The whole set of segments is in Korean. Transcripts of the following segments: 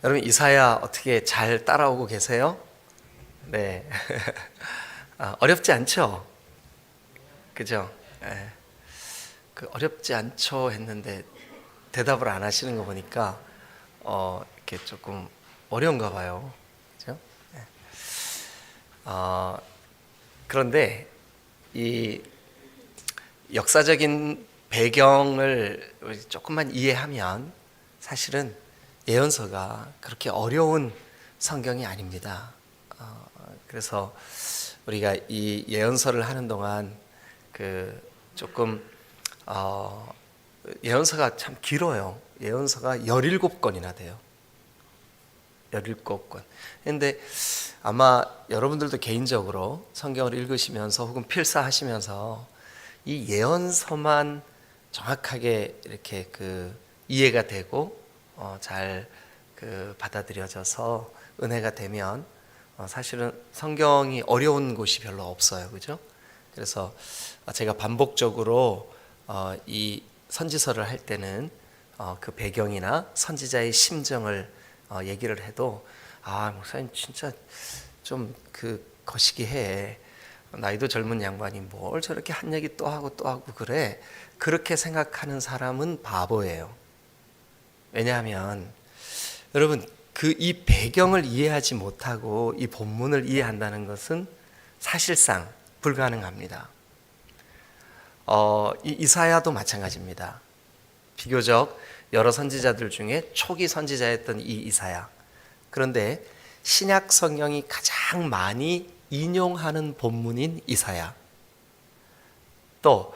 여러분 이사야 어떻게 잘 따라오고 계세요? 네. 어렵지 않죠? 그죠? 네. 어렵지 않죠 했는데 대답을 안 하시는 거 보니까 이렇게 조금 어려운가 봐요. 그죠? 네. 그런데 이 역사적인 배경을 조금만 이해하면 사실은 예언서가 그렇게 어려운 성경이 아닙니다. 그래서 우리가 이 예언서를 하는 동안 조금 예언서가 참 길어요. 예언서가 17권이나 돼요. 17권. 그런데 아마 여러분들도 개인적으로 성경을 읽으시면서 혹은 필사하시면서 이 예언서만 정확하게 이렇게 이해가 되고 잘 받아들여져서 은혜가 되면 사실은 성경이 어려운 곳이 별로 없어요. 그죠? 그래서 제가 반복적으로 이 선지서를 할 때는 그 배경이나 선지자의 심정을 얘기를 해도 목사님 진짜 좀 거시기해. 나이도 젊은 양반이 뭘 저렇게 한 얘기 또 하고 또 하고 그래. 그렇게 생각하는 사람은 바보예요. 왜냐하면 여러분 이 배경을 이해하지 못하고 이 본문을 이해한다는 것은 사실상 불가능합니다. 이사야도 마찬가지입니다. 비교적 여러 선지자들 중에 초기 선지자였던 이 이사야. 그런데 신약 성경이 가장 많이 인용하는 본문인 이사야. 또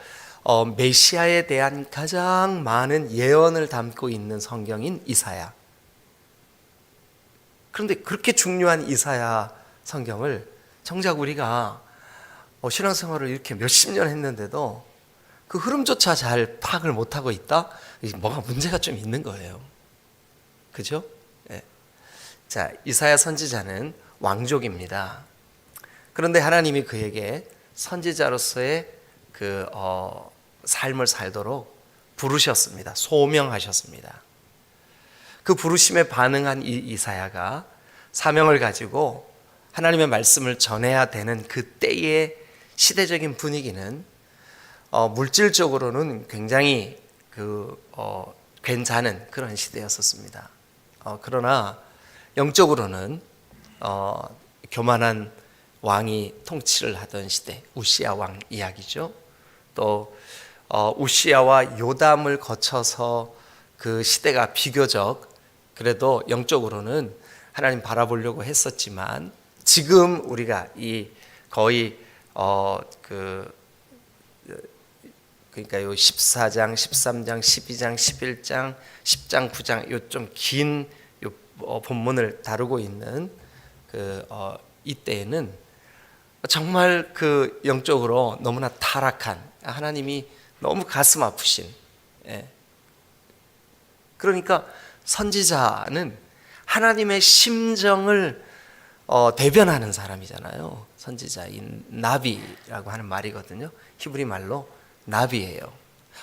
메시아에 대한 가장 많은 예언을 담고 있는 성경인 이사야. 그런데 그렇게 중요한 이사야 성경을 정작 우리가 신앙생활을 이렇게 몇십 년 했는데도 그 흐름조차 잘 파악을 못하고 있다? 뭐가 문제가 좀 있는 거예요. 그죠? 네. 자, 이사야 선지자는 왕족입니다. 그런데 하나님이 그에게 선지자로서의 삶을 살도록 부르셨습니다. 소명하셨습니다. 그 부르심에 반응한 이 이사야가 사명을 가지고 하나님의 말씀을 전해야 되는 그때의 시대적인 분위기는 물질적으로는 굉장히 괜찮은 그런 시대였었습니다. 그러나 영적으로는 교만한 왕이 통치를 하던 시대, 우시야 왕 이야기죠. 또 우시야와 요담을 거쳐서 그 시대가 비교적 그래도 영적으로는 하나님 바라보려고 했었지만 지금 우리가 이 거의 그러니까 요 14장, 13장, 12장, 11장, 10장, 9장 요 좀 긴 본문을 다루고 있는 이때에는 정말 영적으로 너무나 타락한 하나님이 너무 가슴 아프신 그러니까 선지자는 하나님의 심정을 대변하는 사람이잖아요. 선지자인 나비라고 하는 말이거든요. 히브리 말로 나비예요.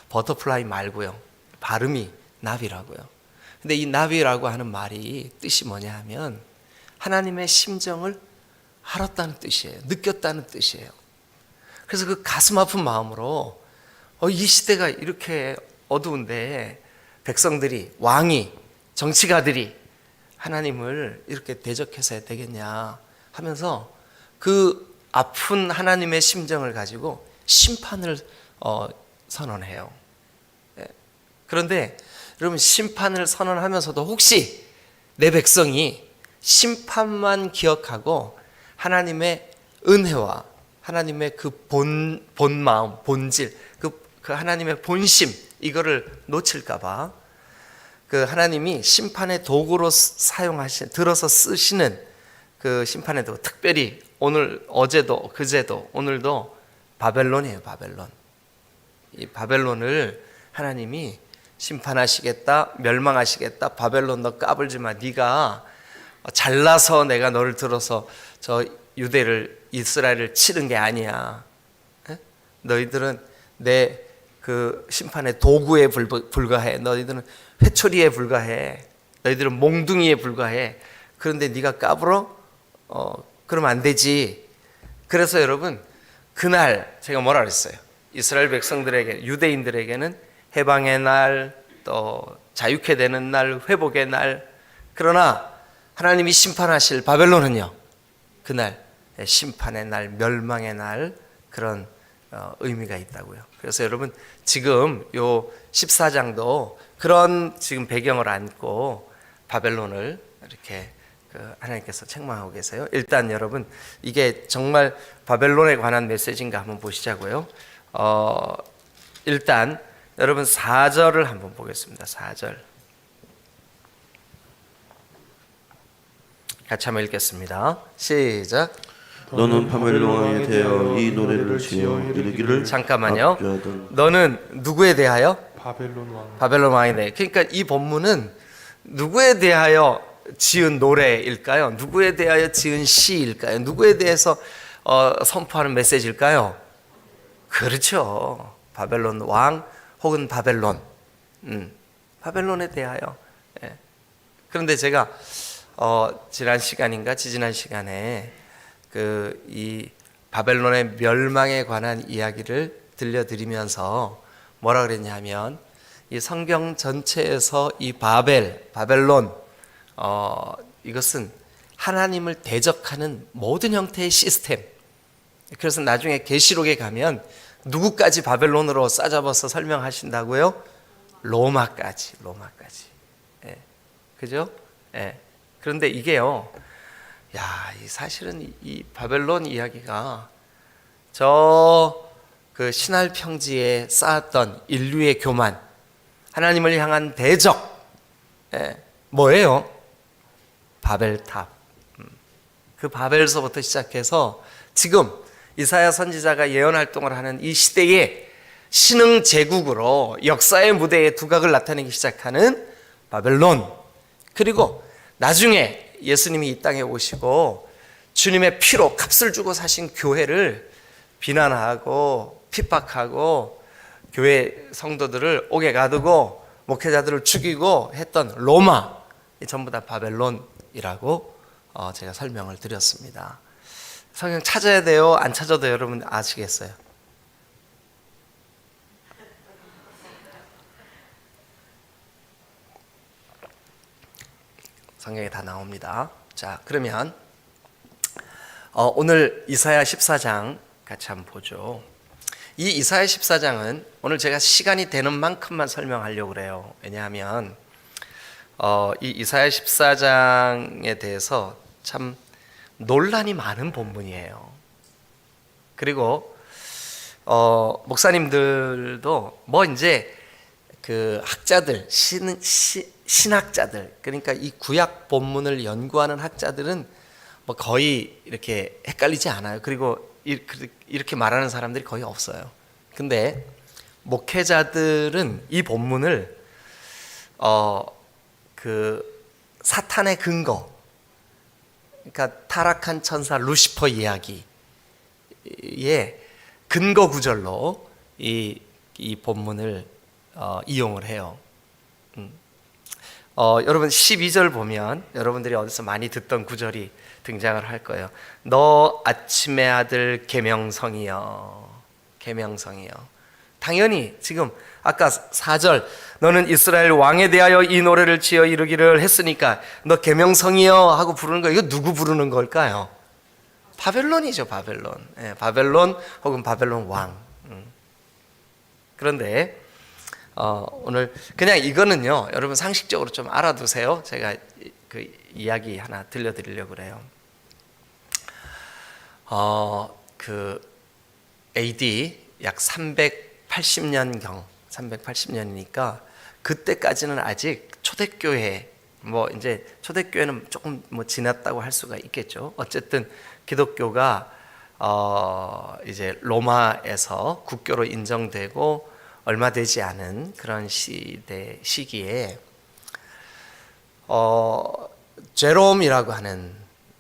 버터플라이 말고요. 발음이 나비라고요. 근데 이 나비라고 하는 말이 뜻이 뭐냐 하면 하나님의 심정을 알았다는 뜻이에요. 느꼈다는 뜻이에요. 그래서 그 가슴 아픈 마음으로 이 시대가 이렇게 어두운데 백성들이, 왕이, 정치가들이 하나님을 이렇게 대적해서 해야 되겠냐 하면서 그 아픈 하나님의 심정을 가지고 심판을 선언해요. 그런데 여러분 심판을 선언하면서도 혹시 내 백성이 심판만 기억하고 하나님의 은혜와 하나님의 본마음, 본질, 그 하나님의 본심 이거를 놓칠까봐 하나님이 심판의 도구로 들어서 쓰시는 그 심판의 도구, 특별히 오늘 어제도 그제도 오늘도 바벨론이에요. 바벨론. 이 바벨론을 하나님이 심판하시겠다, 멸망하시겠다. 바벨론 너 까불지 마. 네가 잘나서 내가 너를 들어서 저 유대를 이스라엘을 치는 게 아니야. 너희들은 내 심판의 도구에 불과해. 너희들은 회초리에 불과해. 너희들은 몽둥이에 불과해. 그런데 네가 까불어? 그러면 안 되지. 그래서 여러분, 그날 제가 뭐라 그랬어요? 이스라엘 백성들에게, 유대인들에게는 해방의 날, 또 자유케 되는 날, 회복의 날. 그러나 하나님이 심판하실 바벨론은요, 그날 심판의 날, 멸망의 날, 그런 의미가 있다고요. 그래서 여러분, 지금 요 14장도 그런 지금 배경을 안고 바벨론을 이렇게 하나님께서 책망하고 계세요. 일단 여러분, 이게 정말 바벨론에 관한 메시지인가 한번 보시자고요. 일단 여러분 4절을 한번 보겠습니다. 4절 같이 한번 읽겠습니다. 시작. 너는 바벨론 왕에 대하여 이 노래를 지어 이르기를. 잠깐만요. 압주하던 너는 누구에 대하여? 바벨론 왕. 왕에 대해. 그러니까 이 본문은 누구에 대하여 지은 노래일까요? 누구에 대하여 지은 시일까요? 누구에 대해서 선포하는 메시지일까요? 그렇죠. 바벨론 왕 혹은 바벨론. 바벨론에 대하여. 예. 그런데 제가 지난 시간인가 지지난 시간에 이 바벨론의 멸망에 관한 이야기를 들려드리면서 뭐라 그랬냐면, 이 성경 전체에서 이 바벨론 이것은 하나님을 대적하는 모든 형태의 시스템. 그래서 나중에 계시록에 가면 누구까지 바벨론으로 싸잡아서 설명하신다고요? 로마까지. 예. 그죠? 예. 그런데 이게요, 사실은 이 바벨론 이야기가 그 신할 평지에 쌓았던 인류의 교만, 하나님을 향한 대적, 뭐예요? 바벨탑. 그 바벨서부터 시작해서 지금 이사야 선지자가 예언 활동을 하는 이 시대에 신흥 제국으로 역사의 무대에 두각을 나타내기 시작하는 바벨론, 그리고 나중에 예수님이 이 땅에 오시고 주님의 피로 값을 주고 사신 교회를 비난하고 핍박하고 교회 성도들을 옥에 가두고 목회자들을 죽이고 했던 로마, 전부 다 바벨론이라고 제가 설명을 드렸습니다. 성경 찾아야 돼요? 안 찾아도 여러분 아시겠어요? 성경에 다 나옵니다. 자, 그러면 오늘 이사야 14장 같이 한번 보죠. 이 이사야 14장은 오늘 제가 시간이 되는 만큼만 설명하려고 그래요. 왜냐하면 이 이사야 14장에 대해서 참 논란이 많은 본문이에요. 그리고 목사님들도 이제 그 학자들, 신학자들, 그러니까 이 구약 본문을 연구하는 학자들은 거의 이렇게 헷갈리지 않아요. 그리고 이렇게 말하는 사람들이 거의 없어요. 근데 목회자들은 이 본문을 그 사탄의 근거, 그러니까 타락한 천사 루시퍼 이야기의 근거 구절로 이 본문을 이용을 해요. 여러분 12절 보면 여러분들이 어디서 많이 듣던 구절이 등장을 할 거예요. 너 아침의 아들 계명성이여. 당연히 지금 아까 4절 너는 이스라엘 왕에 대하여 이 노래를 지어 이르기를 했으니까 너 계명성이여 하고 부르는 거, 이거 누구 부르는 걸까요? 바벨론이죠. 바벨론. 예, 바벨론 혹은 바벨론 왕. 그런데 오늘 그냥 이거는요, 여러분 상식적으로 좀 알아두세요. 제가 그 이야기 하나 들려드리려고 그래요. 그 AD 약 380년경, 380년이니까 그때까지는 아직 초대교회, 이제 초대교회는 조금 지났다고 할 수가 있겠죠. 어쨌든 기독교가 이제 로마에서 국교로 인정되고 얼마 되지 않은 그런 시기에 제롬이라고 하는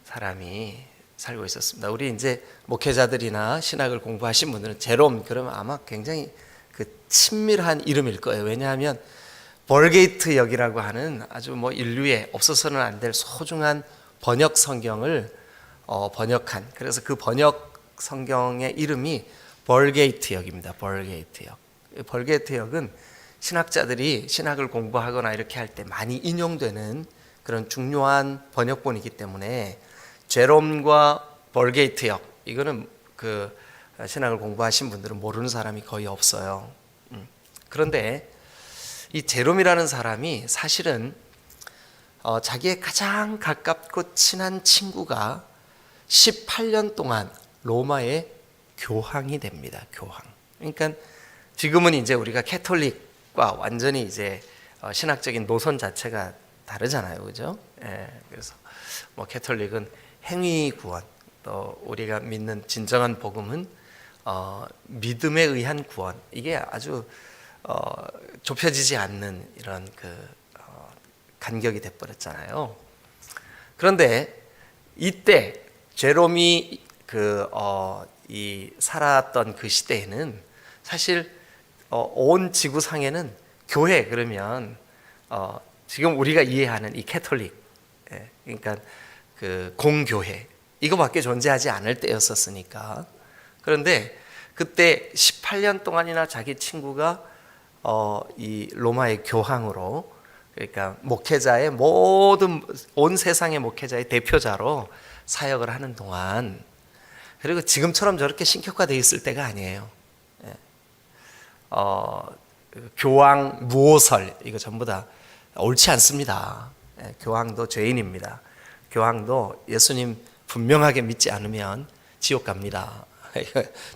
사람이 살고 있었습니다. 우리 이제 목회자들이나 신학을 공부하신 분들은 제롬 그러면 아마 굉장히 그 친밀한 이름일 거예요. 왜냐하면 벌게이트역이라고 하는 아주 뭐 인류에 없어서는 안 될 소중한 번역 성경을 번역한, 그래서 그 번역 성경의 이름이 벌게이트역입니다. 벌게이트역. 벌게이트역은 신학자들이 신학을 공부하거나 이렇게 할 때 많이 인용되는 그런 중요한 번역본이기 때문에 제롬과 벌게이트역, 이거는 그 신학을 공부하신 분들은 모르는 사람이 거의 없어요. 그런데 이 제롬이라는 사람이 사실은 자기의 가장 가깝고 친한 친구가 18년 동안 로마의 교황이 됩니다. 교황. 그러니까 지금은 이제 우리가 캐톨릭과 완전히 이제 신학적인 노선 자체가 다르잖아요, 그죠? 예, 그래서 뭐 캐톨릭은 행위 구원, 또 우리가 믿는 진정한 복음은 믿음에 의한 구원. 이게 아주 좁혀지지 않는 이런 간격이 돼버렸잖아요. 그런데 이때 제롬이 살았던 그 시대에는 사실 온 지구상에는 교회 그러면 지금 우리가 이해하는 이 캐톨릭, 그러니까 그 공교회 이거밖에 존재하지 않을 때였었으니까. 그런데 그때 18년 동안이나 자기 친구가 이 로마의 교황으로, 그러니까 목회자의 온 세상의 목회자의 대표자로 사역을 하는 동안, 그리고 지금처럼 저렇게 신격화되어 있을 때가 아니에요. 교황 무오설 이거 전부 다 옳지 않습니다. 교황도 죄인입니다. 교황도 예수님 분명하게 믿지 않으면 지옥 갑니다.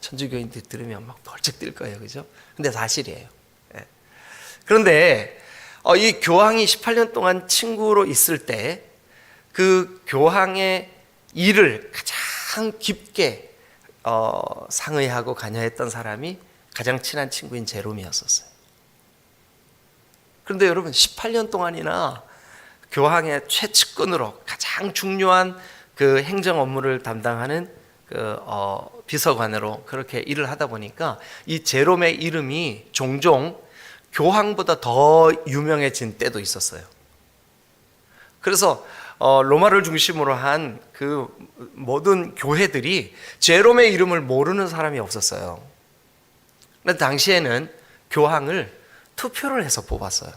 천주교인들 들으면 막 벌쩍 뛸 거예요, 그죠? 근데 사실이에요. 그런데 이 교황이 18년 동안 친구로 있을 때 그 교황의 일을 가장 깊게 상의하고 관여했던 사람이 가장 친한 친구인 제롬이었었어요. 그런데 여러분 18년 동안이나 교황의 최측근으로 가장 중요한 그 행정 업무를 담당하는 비서관으로 그렇게 일을 하다 보니까 이 제롬의 이름이 종종 교황보다 더 유명해진 때도 있었어요. 그래서 로마를 중심으로 한 그 모든 교회들이 제롬의 이름을 모르는 사람이 없었어요. 그런데 당시에는 교황을 투표를 해서 뽑았어요.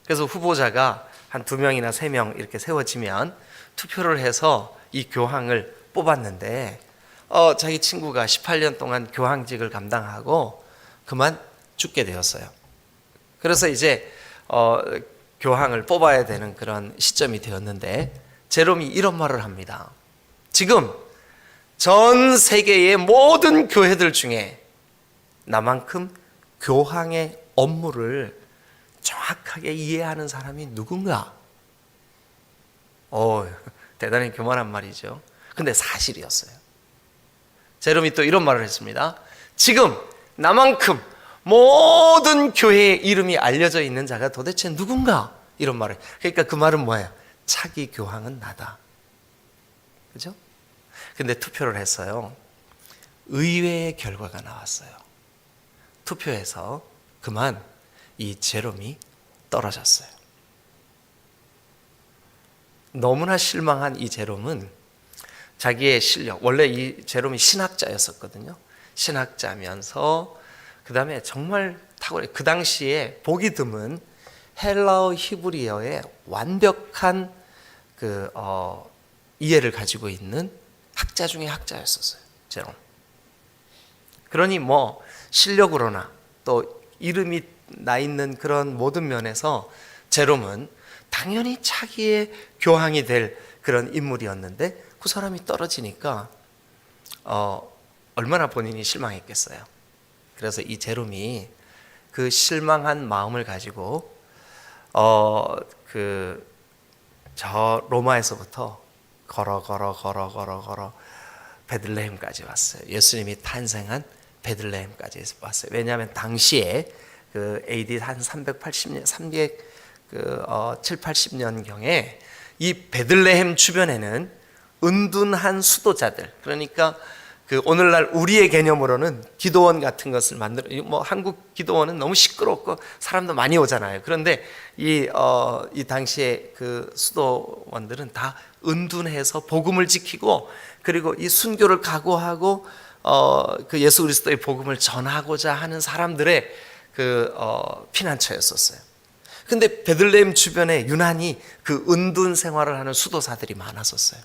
그래서 후보자가 한 2명이나 3명 이렇게 세워지면 투표를 해서 이 교황을 뽑았는데 자기 친구가 18년 동안 교황직을 감당하고 그만 죽게 되었어요. 그래서 이제 교황을 뽑아야 되는 그런 시점이 되었는데 제롬이 이런 말을 합니다. 지금 전 세계의 모든 교회들 중에 나만큼 교황의 업무를 정확하게 이해하는 사람이 누군가? 대단히 교만한 말이죠. 근데 사실이었어요. 제롬이 또 이런 말을 했습니다. 지금 나만큼 모든 교회의 이름이 알려져 있는 자가 도대체 누군가? 이런 말을. 그러니까 그 말은 뭐예요? 차기 교황은 나다. 그죠? 근데 투표를 했어요. 의외의 결과가 나왔어요. 투표에서 그만 이 제롬이 떨어졌어요. 너무나 실망한 이 제롬은 자기의 실력, 원래 이 제롬이 신학자였었거든요. 신학자면서 그 다음에 정말 탁월해. 그 당시에 보기 드문 헬라어 히브리어의 완벽한 이해를 가지고 있는 학자 중에 학자였었어요. 제롬. 그러니 뭐 실력으로나 또 이름이 나 있는 그런 모든 면에서 제롬은 당연히 차기의 교황이 될 그런 인물이었는데 그 사람이 떨어지니까 얼마나 본인이 실망했겠어요. 그래서 이 제롬이 그 실망한 마음을 가지고 저 로마에서부터 걸어 베들레헴까지 왔어요. 예수님이 탄생한 베들레헴까지 왔어요. 왜냐하면 당시에 그 AD 한 380년, 380년경에 이 베들레헴 주변에는 은둔한 수도자들, 그러니까 그 오늘날 우리의 개념으로는 기도원 같은 것을 만들어, 뭐 한국 기도원은 너무 시끄럽고 사람도 많이 오잖아요. 그런데 이 당시에 그 수도원들은 다 은둔해서 복음을 지키고, 그리고 이 순교를 각오하고 그 예수 그리스도의 복음을 전하고자 하는 사람들의 그 피난처였었어요. 근데 베들레헴 주변에 유난히 그 은둔 생활을 하는 수도사들이 많았었어요.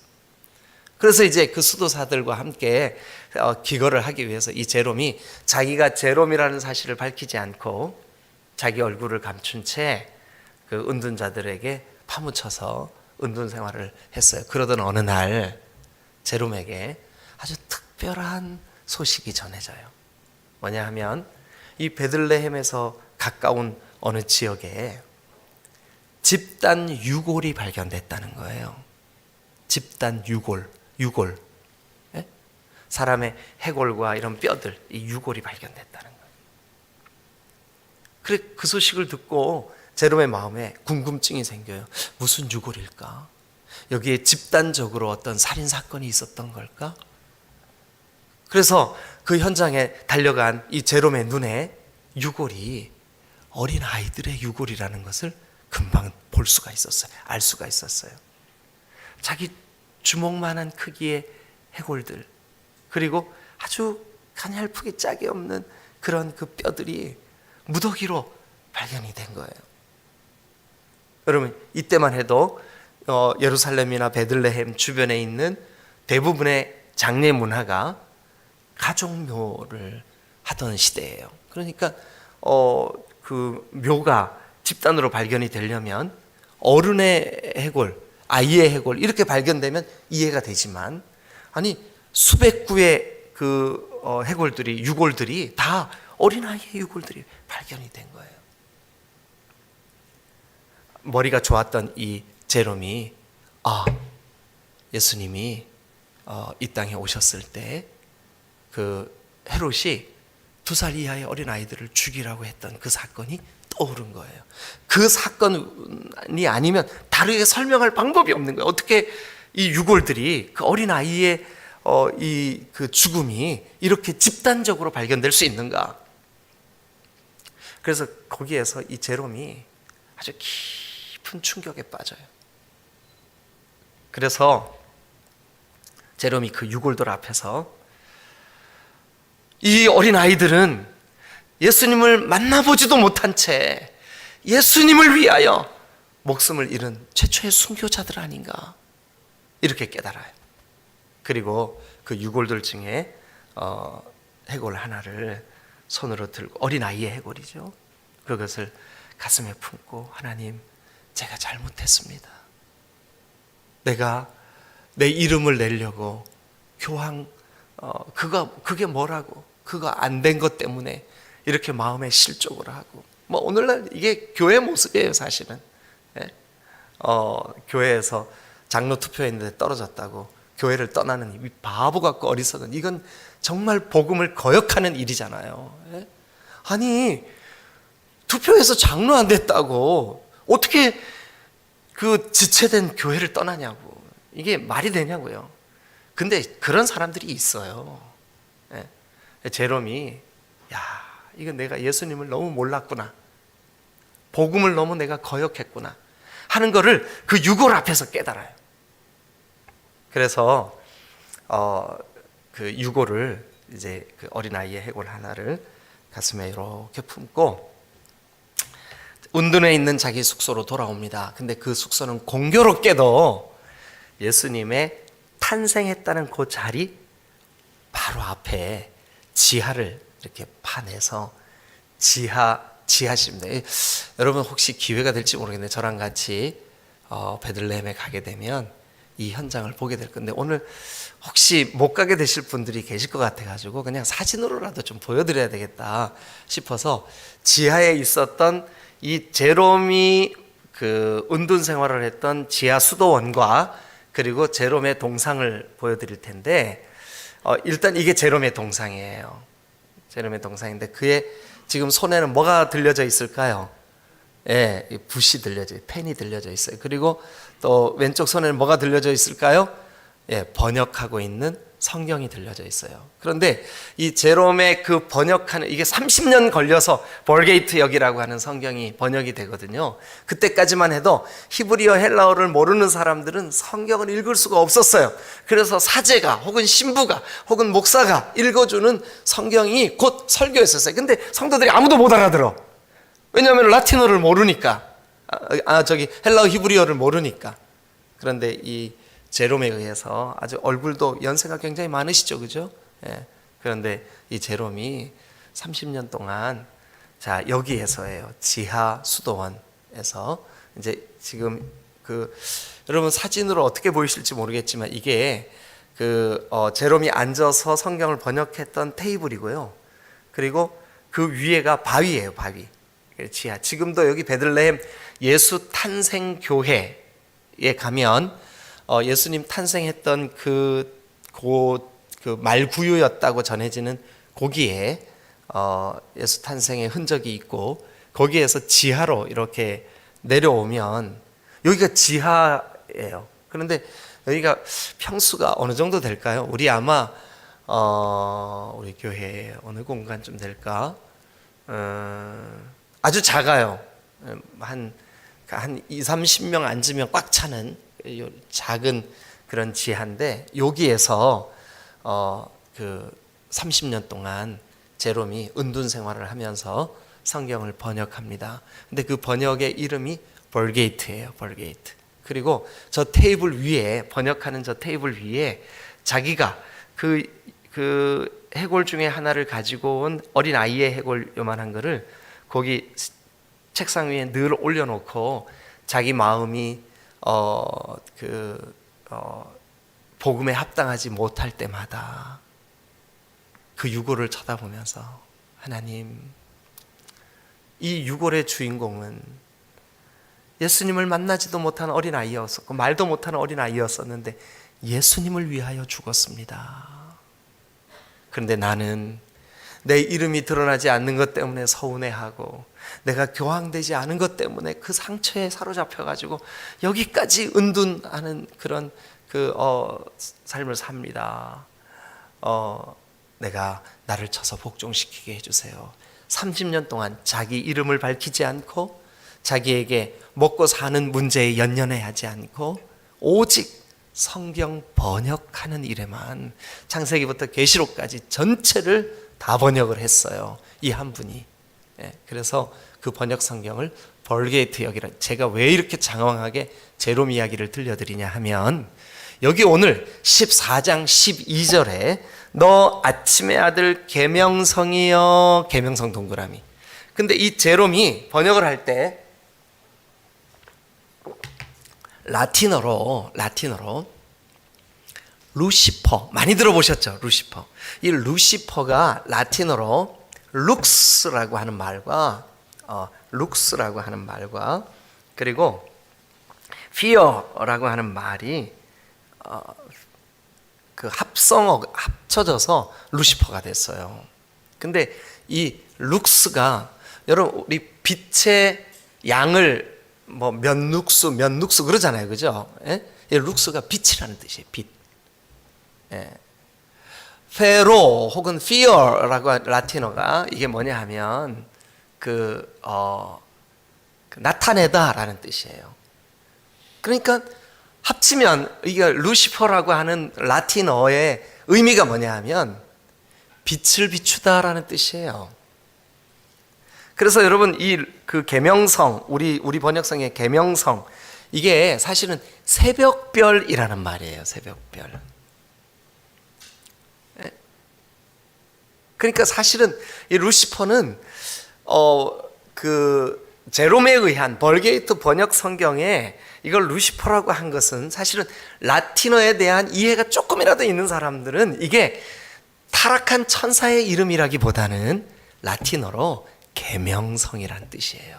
그래서 이제 그 수도사들과 함께 기거를 하기 위해서 이 제롬이 자기가 제롬이라는 사실을 밝히지 않고 자기 얼굴을 감춘 채 그 은둔자들에게 파묻혀서 은둔 생활을 했어요. 그러던 어느 날 제롬에게 아주 특별한 소식이 전해져요. 뭐냐 하면 이 베들레헴에서 가까운 어느 지역에 집단 유골이 발견됐다는 거예요. 집단 유골. 예? 사람의 해골과 이런 뼈들, 이 유골이 발견됐다는 거예요. 그래, 그 소식을 듣고 제롬의 마음에 궁금증이 생겨요. 무슨 유골일까? 여기에 집단적으로 어떤 살인 사건이 있었던 걸까? 그래서 그 현장에 달려간 이 제롬의 눈에 유골이 어린 아이들의 유골이라는 것을 금방 볼 수가 있었어요. 알 수가 있었어요. 자기 주먹만한 크기의 해골들, 그리고 아주 가냘프게 짝이 없는 그런 그 뼈들이 무더기로 발견이 된 거예요. 여러분, 이때만 해도 예루살렘이나 베들레헴 주변에 있는 대부분의 장례 문화가 가족묘를 하던 시대예요. 그러니까 그 묘가 집단으로 발견이 되려면 어른의 해골, 아이의 해골 이렇게 발견되면 이해가 되지만, 아니 수백 구의 그 해골들이, 유골들이 다 어린아이의 유골들이 발견이 된 거예요. 머리가 좋았던 이 제롬이 예수님이 이 땅에 오셨을 때 그 헤롯이 2살 이하의 어린아이들을 죽이라고 했던 그 사건이 떠오른 거예요. 그 사건이 아니면 다르게 설명할 방법이 없는 거예요. 어떻게 이 유골들이, 그 어린아이의 이 그 죽음이 이렇게 집단적으로 발견될 수 있는가? 그래서 거기에서 이 제롬이 아주 깊은 충격에 빠져요. 그래서 제롬이 그 유골들 앞에서 이 어린아이들은 예수님을 만나보지도 못한 채 예수님을 위하여 목숨을 잃은 최초의 순교자들 아닌가, 이렇게 깨달아요. 그리고 그 유골들 중에 해골 하나를 손으로 들고, 어린아이의 해골이죠, 그것을 가슴에 품고, 하나님, 제가 잘못했습니다. 내가 내 이름을 내려고 교황 그게 뭐라고, 그거 안 된 것 때문에 이렇게 마음에 실족을 하고, 뭐 오늘날 이게 교회 모습이에요, 사실은. 예? 교회에서 장로 투표했는데 떨어졌다고 교회를 떠나는 이 바보 같고 어리석은, 이건 정말 복음을 거역하는 일이잖아요. 예? 아니, 투표해서 장로 안 됐다고 어떻게 그 지체된 교회를 떠나냐고, 이게 말이 되냐고요. 근데 그런 사람들이 있어요. 예. 제롬이, 이건 내가 예수님을 너무 몰랐구나, 복음을 너무 내가 거역했구나 하는 거를 그 유골 앞에서 깨달아요. 그래서 그 유골을, 이제 그 어린아이의 해골 하나를 가슴에 이렇게 품고 운둔에 있는 자기 숙소로 돌아옵니다. 근데 그 숙소는 공교롭게도 예수님의 탄생했다는 그 자리 바로 앞에 지하를 이렇게 파내서 지하실입니다. 여러분 혹시 기회가 될지 모르겠는데 저랑 같이 베들레헴에 가게 되면 이 현장을 보게 될 건데, 오늘 혹시 못 가게 되실 분들이 계실 것 같아가지고 그냥 사진으로라도 좀 보여드려야 되겠다 싶어서 지하에 있었던 이 제롬이 그 은둔 생활을 했던 지하 수도원과 그리고 제롬의 동상을 보여드릴 텐데, 일단 이게 제롬의 동상이에요. 제롬의 동상인데 그의 지금 손에는 뭐가 들려져 있을까요? 예, 붓이 들려져 있어요. 펜이 들려져 있어요. 그리고 또 왼쪽 손에는 뭐가 들려져 있을까요? 예, 번역하고 있는 성경이 들려져 있어요. 그런데 이 제롬의 그 번역하는 이게 30년 걸려서 벌게이트 역이라고 하는 성경이 번역이 되거든요. 그때까지만 해도 히브리어 헬라어를 모르는 사람들은 성경을 읽을 수가 없었어요. 그래서 사제가 혹은 신부가 혹은 목사가 읽어주는 성경이 곧 설교였었어요. 근데 성도들이 아무도 못 알아들어. 왜냐하면 라틴어를 모르니까. 헬라어 히브리어를 모르니까. 그런데 이 제롬에 의해서 아주 얼굴도 연세가 굉장히 많으시죠, 그죠? 예. 그런데 이 제롬이 30년 동안 자 여기에서예요. 지하 수도원에서 이제 지금 여러분 사진으로 어떻게 보이실지 모르겠지만 이게 제롬이 앉아서 성경을 번역했던 테이블이고요. 그리고 그 위에가 바위예요, 바위. 지하. 지금도 여기 베들레헴 예수 탄생 교회에 가면 예수님 탄생했던 그 말구유였다고 전해지는 거기에 예수 탄생의 흔적이 있고 거기에서 지하로 이렇게 내려오면 여기가 지하예요. 그런데 여기가 평수가 어느 정도 될까요? 우리 아마 우리 교회 어느 공간쯤 될까? 아주 작아요. 한 20-30명 앉으면 꽉 차는 작은 그런 지하인데 여기에서 30년 동안 제롬이 은둔 생활을 하면서 성경을 번역합니다. 근데 그 번역의 이름이 벌게이트예요. 벌게이트. 그리고 저 테이블 위에 번역하는 저 테이블 위에 자기가 그 해골 중에 하나를 가지고 온 어린 아이의 해골 요만한 거를 거기 책상 위에 늘 올려놓고 자기 마음이 복음에 합당하지 못할 때마다 그 유골을 쳐다보면서 하나님, 이 유골의 주인공은 예수님을 만나지도 못한 어린 아이였었고 말도 못하는 어린 아이였었는데 예수님을 위하여 죽었습니다. 그런데 나는 내 이름이 드러나지 않는 것 때문에 서운해하고 내가 교황되지 않은 것 때문에 그 상처에 사로잡혀가지고 여기까지 은둔하는 그런 삶을 삽니다. 내가 나를 쳐서 복종시키게 해주세요. 30년 동안 자기 이름을 밝히지 않고 자기에게 먹고 사는 문제에 연연해하지 않고 오직 성경 번역하는 일에만 창세기부터 계시록까지 전체를 다 번역을 했어요. 이 한 분이. 그래서 그 번역 성경을 벌게이트 역이라. 제가 왜 이렇게 장황하게 제롬 이야기를 들려드리냐 하면 여기 오늘 14장 12절에 너 아침의 아들 계명성이여, 계명성 동그라미. 근데 이 제롬이 번역을 할 때 라틴어로 루시퍼, 많이 들어보셨죠? 루시퍼. 이 루시퍼가 라틴어로 룩스라고 하는 말과 그리고 fear라고 하는 말이 그 합성어 합쳐져서 루시퍼가 됐어요. 근데 이 룩스가 여러분 우리 빛의 양을 뭐 면룩수 그러잖아요, 그죠? 이 룩스가 빛이라는 뜻이에요. 빛. 페로 혹은 fear라고 라틴어가 이게 뭐냐 하면 나타내다라는 뜻이에요. 그러니까 합치면 이게 루시퍼라고 하는 라틴어의 의미가 뭐냐 하면 빛을 비추다라는 뜻이에요. 그래서 여러분 그 계명성, 우리 번역성의 계명성, 이게 사실은 새벽별이라는 말이에요. 새벽별. 그러니까 사실은 이 루시퍼는 제롬에 의한 벌게이트 번역 성경에 이걸 루시퍼라고 한 것은 사실은 라틴어에 대한 이해가 조금이라도 있는 사람들은 이게 타락한 천사의 이름이라기보다는 라틴어로 계명성이라는 뜻이에요.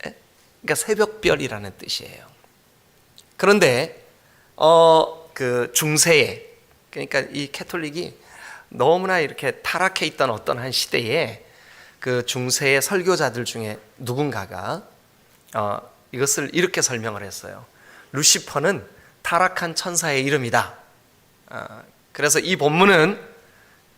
그러니까 새벽별이라는 뜻이에요. 그런데 그 중세에, 그러니까 이 캐톨릭이 너무나 이렇게 타락해 있던 어떤 한 시대에 그 중세의 설교자들 중에 누군가가 이것을 이렇게 설명을 했어요. 루시퍼는 타락한 천사의 이름이다. 그래서 이 본문은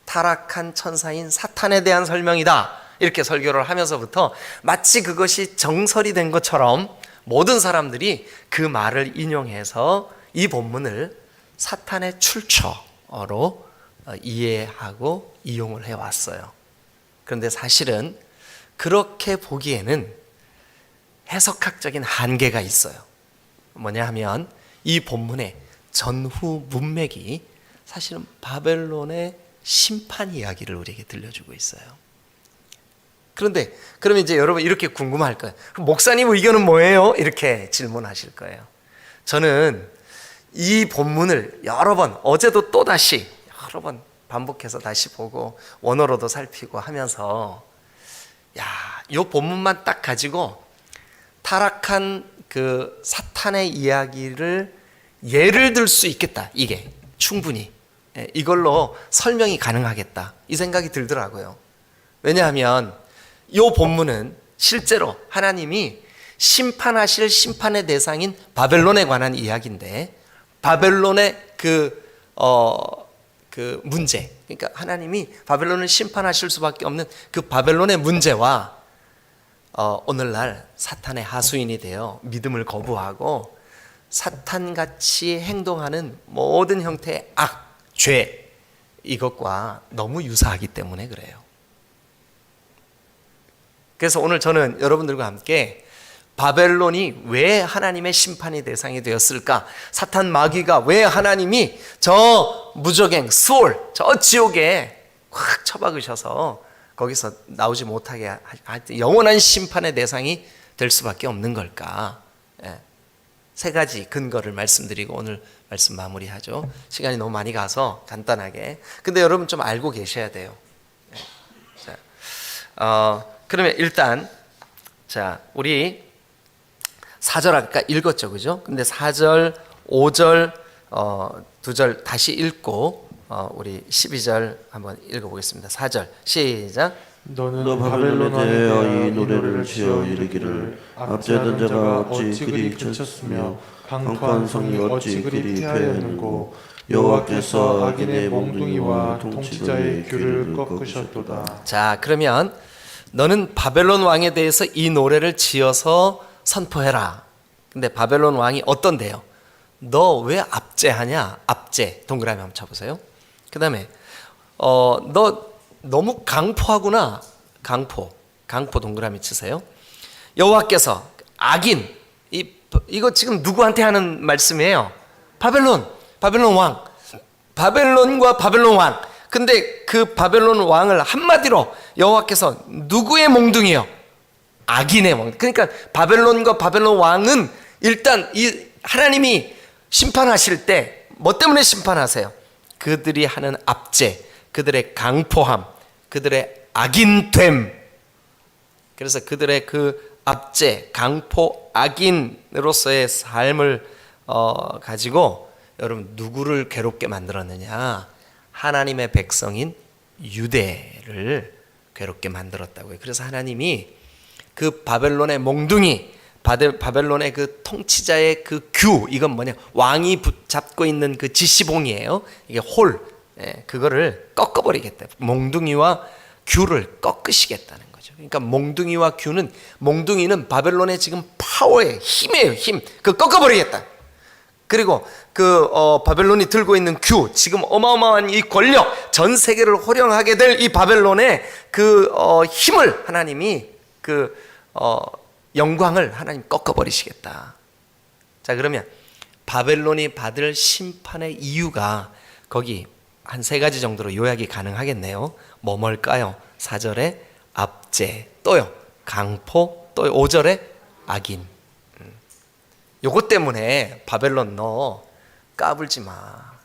타락한 천사인 사탄에 대한 설명이다, 이렇게 설교를 하면서부터 마치 그것이 정설이 된 것처럼 모든 사람들이 그 말을 인용해서 이 본문을 사탄의 출처로 이해하고 이용을 해왔어요. 그런데 사실은 그렇게 보기에는 해석학적인 한계가 있어요. 뭐냐 하면 이 본문의 전후 문맥이 사실은 바벨론의 심판 이야기를 우리에게 들려주고 있어요. 그런데 그러면 이제 여러분 이렇게 궁금할 거예요. 목사님 의견은 뭐예요? 이렇게 질문하실 거예요. 저는 이 본문을 여러 번, 어제도 또 다시 여러 번 반복해서 다시 보고 원어로도 살피고 하면서 이 본문만 딱 가지고 타락한 그 사탄의 이야기를 예를 들 수 있겠다, 이게 충분히 이걸로 설명이 가능하겠다, 이 생각이 들더라고요. 왜냐하면 이 본문은 실제로 하나님이 심판하실 심판의 대상인 바벨론에 관한 이야기인데, 바벨론의 그 문제, 그러니까 하나님이 바벨론을 심판하실 수밖에 없는 그 바벨론의 문제와 오늘날 사탄의 하수인이 되어 믿음을 거부하고 사탄같이 행동하는 모든 형태의 악, 죄, 이것과 너무 유사하기 때문에 그래요. 그래서 오늘 저는 여러분들과 함께 바벨론이 왜 하나님의 심판의 대상이 되었을까? 사탄 마귀가 왜 하나님이 저 무저갱, 수올, 저 지옥에 확 처박으셔서 거기서 나오지 못하게 영원한 심판의 대상이 될 수밖에 없는 걸까? 세 가지 근거를 말씀드리고 오늘 말씀 마무리하죠. 시간이 너무 많이 가서 간단하게. 근데 여러분 좀 알고 계셔야 돼요. 그러면 일단 우리 4절 아까 읽었죠, 그죠? 근데 4절, 5절, 2절 다시 읽고 우리 12절 한번 읽어보겠습니다. 4절 시작. 너 바벨론에 대하여 이 노래를 지어 이르기를 압제하던 자가 어찌 그리 그쳤으며 강포한 성이 어찌 그리 패하였는고 여호와께서 악인의 몽둥이와 통치자의 귀를 꺾으셨도다. 자, 그러면 너는 바벨론 왕에 대해서 이 노래를 지어서 선포해라. 근데 바벨론 왕이 어떤데요? 너 왜 압제하냐? 압제 동그라미 한번 쳐보세요. 그 다음에 너 너무 강포하구나. 강포 동그라미 치세요. 여호와께서 악인, 이거 지금 누구한테 하는 말씀이에요? 바벨론 왕, 바벨론과 바벨론 왕. 근데 그 바벨론 왕을 한마디로 여호와께서 누구의 몽둥이요? 악인의 몽둥이. 그러니까 바벨론과 바벨론 왕은 일단 이 하나님이 심판하실 때 뭐 때문에 심판하세요? 그들이 하는 압제, 그들의 강포함, 그들의 악인됨. 그래서 그들의 그 압제, 강포, 악인으로서의 삶을 가지고 여러분 누구를 괴롭게 만들었느냐? 하나님의 백성인 유대를 괴롭게 만들었다고요. 그래서 하나님이 그 바벨론의 몽둥이, 바벨론의 그 통치자의 그 규, 이건 뭐냐? 왕이 붙잡고 있는 그 지시봉이에요. 이게 홀, 그거를 꺾어버리겠다. 몽둥이와 규를 꺾으시겠다는 거죠. 그러니까 몽둥이와 규는, 몽둥이는 바벨론의 지금 파워의 힘이에요. 힘. 그 꺾어버리겠다. 그리고 그 바벨론이 들고 있는 규, 지금 어마어마한 이 권력, 전 세계를 호령하게 될 이 바벨론의 그 힘을 하나님이 영광을 하나님 꺾어버리시겠다. 자, 그러면 바벨론이 받을 심판의 이유가 거기 한 세 가지 정도로 요약이 가능하겠네요. 뭘까요? 4절에 압제, 또요 강포, 또 5절에 악인. 요것 때문에 바벨론 너 까불지 마.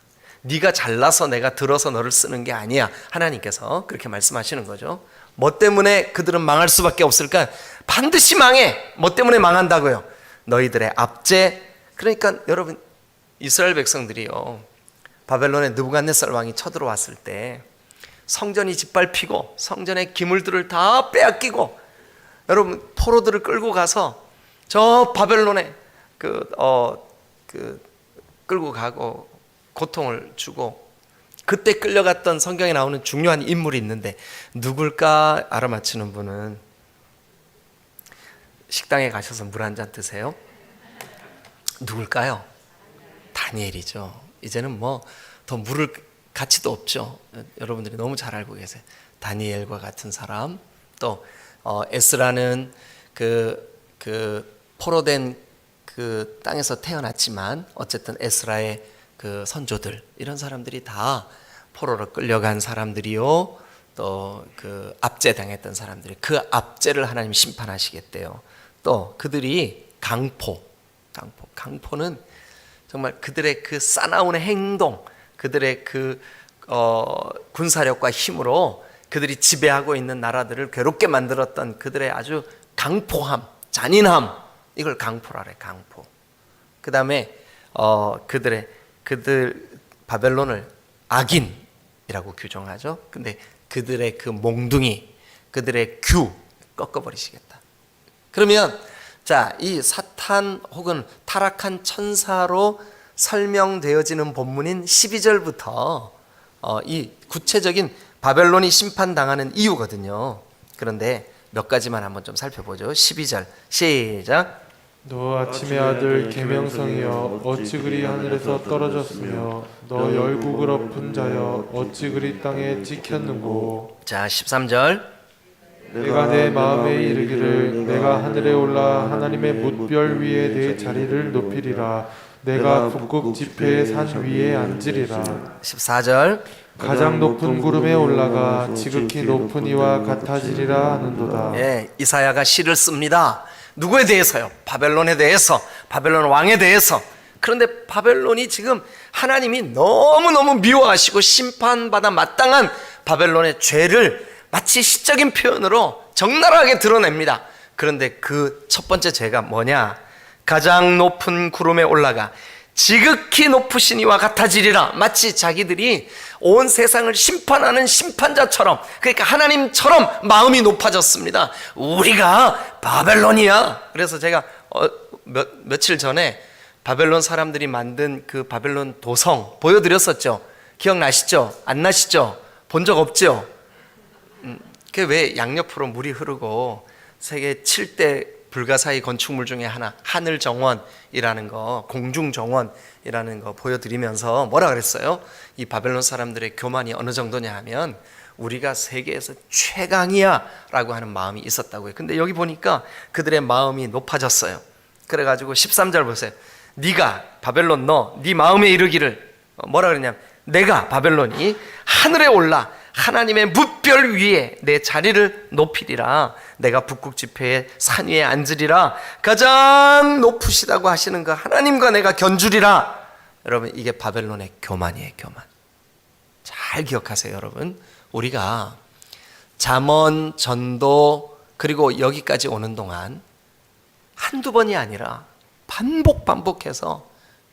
네가 잘나서 내가 들어서 너를 쓰는 게 아니야. 하나님께서 그렇게 말씀하시는 거죠. 뭐 때문에 그들은 망할 수밖에 없을까? 반드시 망해. 뭐 때문에 망한다고요? 너희들의 압제. 그러니까 여러분, 이스라엘 백성들이요, 바벨론의 느부갓네살 왕이 쳐들어왔을 때 성전이 짓밟히고 성전의 기물들을 다 빼앗기고 여러분 포로들을 끌고 가서 저 바벨론에 끌고 가고 고통을 주고 그때 끌려갔던 성경에 나오는 중요한 인물이 있는데 누굴까 알아맞히는 분은 식당에 가셔서 물 한 잔 드세요. 누굴까요? 다니엘이죠. 이제는 뭐 더 물을 가치도 없죠. 여러분들이 너무 잘 알고 계세요. 다니엘과 같은 사람, 또 에스라는 그 포로된 그 땅에서 태어났지만 어쨌든 에스라의 그 선조들, 이런 사람들이 다 포로로 끌려간 사람들이요, 또 그 압제당했던 사람들이, 그 압제를 하나님이 심판하시겠대요. 또 그들이 강포는 정말 그들의 그 싸나운 행동, 그들의 그 군사력과 힘으로 그들이 지배하고 있는 나라들을 괴롭게 만들었던 그들의 아주 강포함, 잔인함, 이걸 강포라 그래. 강포. 그 다음에 그들 바벨론을 악인이라고 규정하죠. 근데 그들의 그 몽둥이, 그들의 규 꺾어버리시겠다. 그러면 자, 이 사탄 혹은 타락한 천사로 설명되어지는 본문인 12절부터 이 구체적인 바벨론이 심판당하는 이유거든요. 그런데 몇 가지만 한번 좀 살펴보죠. 12절 시작. 너 아침의 아들 계명성이여 어찌 그리 하늘에서 떨어졌으며 너 열국을 엎은 자여 어찌 그리 땅에 찍혔는고. 자, 13절. 내가 내 마음에 이르기를 내가 하늘에 올라 하나님의 뭇별 위에 내 자리를 높이리라. 내가 북극 지폐의 산 위에 앉으리라. 14절. 가장 높은 구름에 올라가 지극히 높은 이와 같아지리라 하는도다. 예, 이사야가 시를 씁니다. 누구에 대해서요? 바벨론에 대해서, 바벨론 왕에 대해서. 그런데 바벨론이 지금 하나님이 너무너무 미워하시고 심판받아 마땅한 바벨론의 죄를 마치 시적인 표현으로 적나라하게 드러냅니다. 그런데 그 첫 번째 죄가 뭐냐? 가장 높은 구름에 올라가 지극히 높으신 이와 같아지리라. 마치 자기들이 온 세상을 심판하는 심판자처럼, 그러니까 하나님처럼 마음이 높아졌습니다. 우리가 바벨론이야. 그래서 제가 며칠 전에 바벨론 사람들이 만든 그 바벨론 도성 보여드렸었죠. 기억나시죠? 안 나시죠? 본 적 없죠? 그게 왜 양옆으로 물이 흐르고 세계 7대 불가사의 건축물 중에 하나, 하늘정원이라는 거, 공중정원이라는 거 보여드리면서 뭐라 그랬어요? 이 바벨론 사람들의 교만이 어느 정도냐 하면 우리가 세계에서 최강이야 라고 하는 마음이 있었다고요. 근데 여기 보니까 그들의 마음이 높아졌어요. 그래가지고 13절 보세요. 네가 바벨론 네 마음에 이르기를 뭐라 그러냐면 내가 바벨론이 하늘에 올라 하나님의 뭇별 위에 내 자리를 높이리라. 내가 북극 지폐의 산 위에 앉으리라. 가장 높으시다고 하시는 그 하나님과 내가 견주리라. 여러분, 이게 바벨론의 교만이에요. 교만. 잘 기억하세요. 여러분, 우리가 잠언, 전도, 그리고 여기까지 오는 동안 한두 번이 아니라 반복해서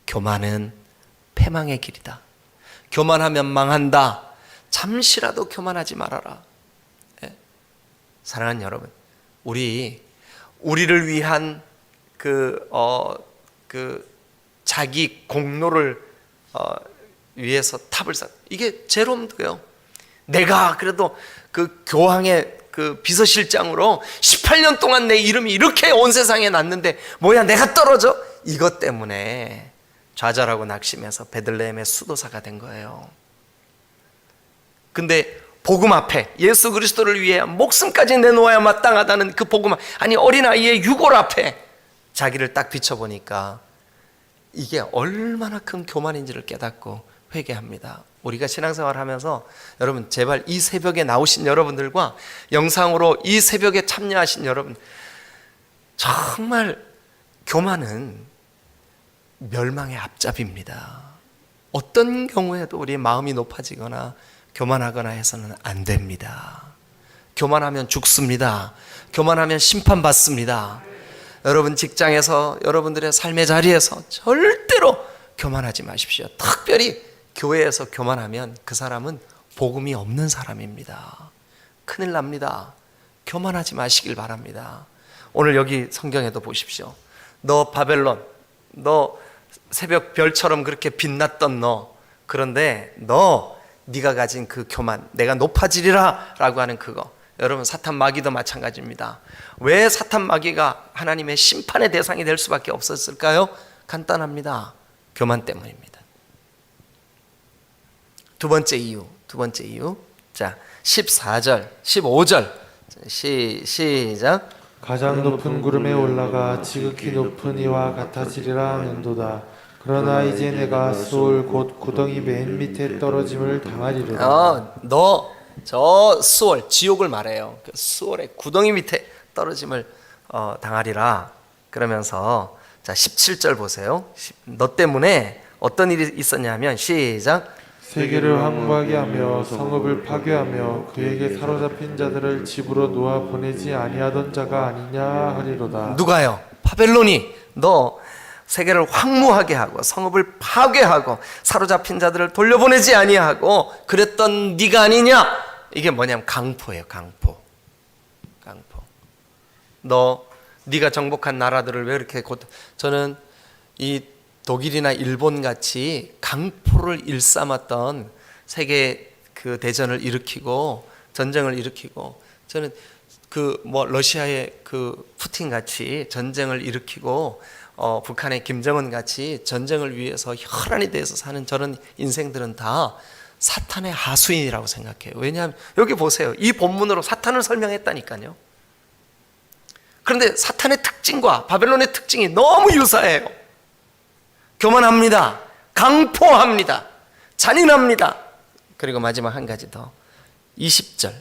교만은 패망의 길이다, 교만하면 망한다, 잠시라도 교만하지 말아라. 예? 사랑하는 여러분, 우리를 위한 그 자기 공로를 위해서 탑을 쌓. 이게 제롬도요. 내가 그래도 그 교황의 그 비서실장으로 18년 동안 내 이름이 이렇게 온 세상에 났는데 뭐야 내가 떨어져? 이것 때문에 좌절하고 낙심해서 베들레헴의 수도사가 된 거예요. 근데 복음 앞에 예수 그리스도를 위해 목숨까지 내놓아야 마땅하다는 그 복음, 아니 어린아이의 유골 앞에 자기를 딱 비춰보니까 이게 얼마나 큰 교만인지를 깨닫고 회개합니다. 우리가 신앙생활을 하면서 여러분, 제발 이 새벽에 나오신 여러분들과 영상으로 이 새벽에 참여하신 여러분, 정말 교만은 멸망의 앞잡이입니다. 어떤 경우에도 우리의 마음이 높아지거나 교만하거나 해서는 안 됩니다. 교만하면 죽습니다. 교만하면 심판받습니다. 여러분 직장에서, 여러분들의 삶의 자리에서 절대로 교만하지 마십시오. 특별히 교회에서 교만하면 그 사람은 복음이 없는 사람입니다. 큰일 납니다. 교만하지 마시길 바랍니다. 오늘 여기 성경에도 보십시오. 너 바벨론, 너 새벽 별처럼 그렇게 빛났던 너, 그런데 네가 가진 그 교만, 내가 높아지리라 라고 하는 그거, 여러분 사탄 마귀도 마찬가지입니다. 왜 사탄 마귀가 하나님의 심판의 대상이 될 수밖에 없었을까요? 간단합니다. 교만 때문입니다. 두 번째 이유. 자, 14절, 15절 시작. 가장 높은 구름에 올라가 지극히 높은 이와 같아지리라 하는도다. 그러나 이제 내가 수올 곧 구덩이 맨 밑에 떨어짐을 당하리로다. 너 저 수월, 지옥을 말해요. 그 수월의 구덩이 밑에 떨어짐을 당하리라. 그러면서 자 17절 보세요. 너 때문에 어떤 일이 있었냐면 시작. 세계를 황무하게 하며 성읍을 파괴하며 그에게 사로잡힌 자들을 집으로 놓아 보내지 아니하던 자가 아니냐 하리로다. 누가요? 바벨론이 너 세계를 황무하게 하고 성읍을 파괴하고 사로잡힌 자들을 돌려보내지 아니하고 그랬던 네가 아니냐? 이게 뭐냐면 강포예요. 강포. 네가 정복한 나라들을 왜 이렇게 저는 이 독일이나 일본 같이 강포를 일삼았던 세계 그 대전을 일으키고 전쟁을 일으키고, 저는 러시아의 그 푸틴 같이 전쟁을 일으키고 북한의 김정은 같이 전쟁을 위해서 혈안이 돼서 사는 저런 인생들은 다 사탄의 하수인이라고 생각해요. 왜냐하면 여기 보세요. 이 본문으로 사탄을 설명했다니까요. 그런데 사탄의 특징과 바벨론의 특징이 너무 유사해요. 교만합니다. 강포합니다. 잔인합니다. 그리고 마지막 한 가지 더. 20절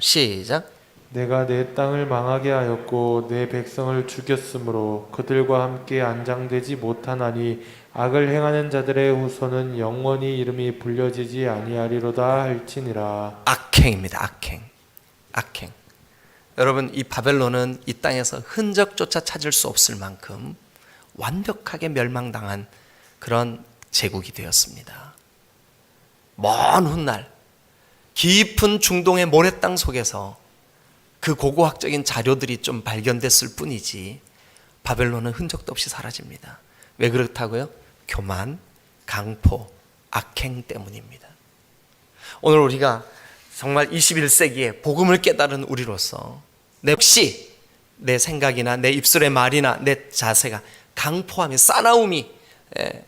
시작. 내가 내 땅을 망하게 하였고 내 백성을 죽였으므로 그들과 함께 안장되지 못하나니 악을 행하는 자들의 후손은 영원히 이름이 불려지지 아니하리로다 할지니라. 악행입니다. 악행. 여러분, 이 바벨론은 이 땅에서 흔적조차 찾을 수 없을 만큼 완벽하게 멸망당한 그런 제국이 되었습니다. 먼 훗날 깊은 중동의 모래땅 속에서 그 고고학적인 자료들이 좀 발견됐을 뿐이지 바벨론은 흔적도 없이 사라집니다. 왜 그렇다고요? 교만, 강포, 악행 때문입니다. 오늘 우리가 정말 21세기에 복음을 깨달은 우리로서 역시 내 생각이나 내 입술의 말이나 내 자세가 강포함이, 싸나움이,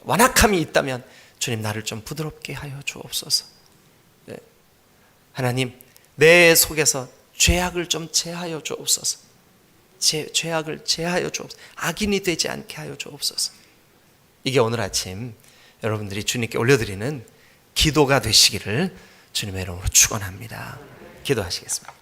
완악함이 있다면 주님 나를 좀 부드럽게 하여 주옵소서. 하나님, 내 속에서 죄악을 좀 제하여 주옵소서. 죄악을 제하여 주옵소서. 악인이 되지 않게 하여 주옵소서. 이게 오늘 아침 여러분들이 주님께 올려드리는 기도가 되시기를 주님의 이름으로 축원합니다. 기도하시겠습니다.